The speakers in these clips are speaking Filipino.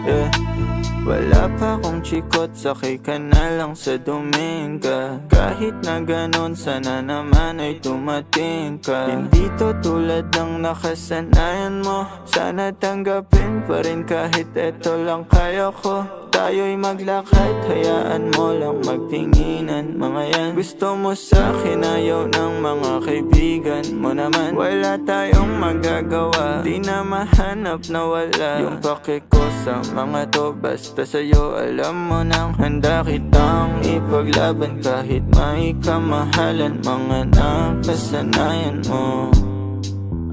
yeah. Wala pa akong chikot, sakay ka na lang sa Dominga. Kahit na ganun, sana naman ay tumating ka. Hindi to tulad ng nakasanayan mo, sana tanggapin pa rin kahit eto lang kaya ko. Tayo'y maglakad, hayaan mo lang magtinginan. Mga yan, gusto mo sa'kin, ayaw ng mga kaibigan mo naman. Wala tayong magagawa, di na mahanap na wala yung pake ko sa mga to. Basta sa'yo alam mo nang handa kitang ipaglaban kahit may kamahalan. Mga nakasanayan mo,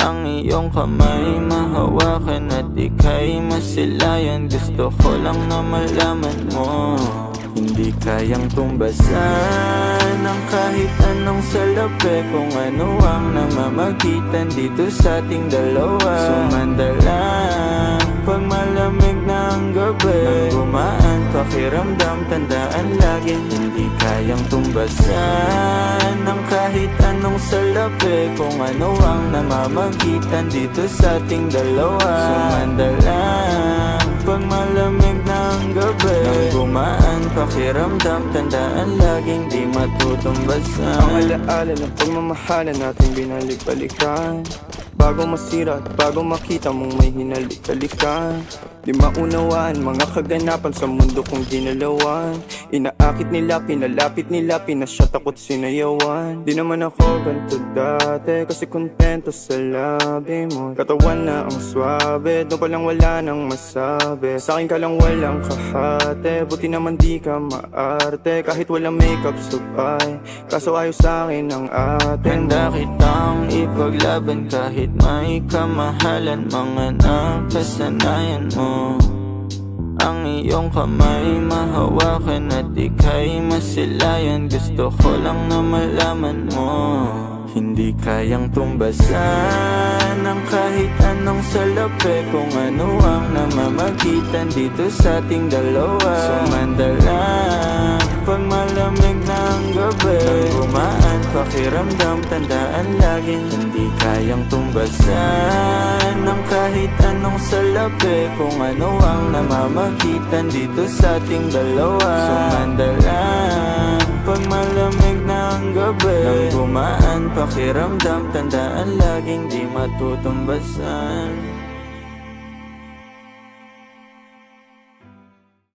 ang iyong kamay mahawakan at ika'y masilayan. Gusto ko lang na malaman mo, hindi kayang tumbasan ng kahit anong salapi. Kung ano ang namamagitan dito sa ating dalawa. Sumanda lang pag malamig na ang gabi, nang gumaan pakiramdam, tandaan lagi hindi kayang tumbasan ng kahit anong salapi. Kung ano ang namamagitan dito sa ating dalawa. Sumanda lang pag malamig na ang gabi, nang gumaan pakiramdam, tandaan laging di matutumbasan. Ang alaala ng pagmamahalan natin binalik-balikan, bago masira at bago makita mong may hinalik-halikan. Di maunawaan mga kaganapan sa mundo kong ginalawan. Inaakit nila, pinalapit nila, pinasyat ako't sinayawan. Di naman ako ganito dati, kasi kontento sa labi mo. Katawan na ang swabe, doon palang wala nang masabi. Sa'kin ka lang walang kahate, buti naman di ka maarte. Kahit walang makeup sabay, kaso ayos sa'kin ang atin. Handa kitang ipaglaban kahit may kamahalan. Mga nakasanayan mo, ang iyong kamay mahawakan at ika'y masilayan. Gusto ko lang na malaman mo, hindi kayang tumbasan ng kahit anong salapi. Kung ano ang namamagitan dito sa ating dalawa. Sumanda lang pag malamig na ang gabi, nang gumaan pakiramdam, tandaan laging hindi kayang tumbasan ng kahit anong salapi. Kung ano ang namamagitan dito sa ating dalawa. Sumanda lang pag malamig na ang gabi, nang gumaan pakiramdam, tandaan laging di matutumbasan.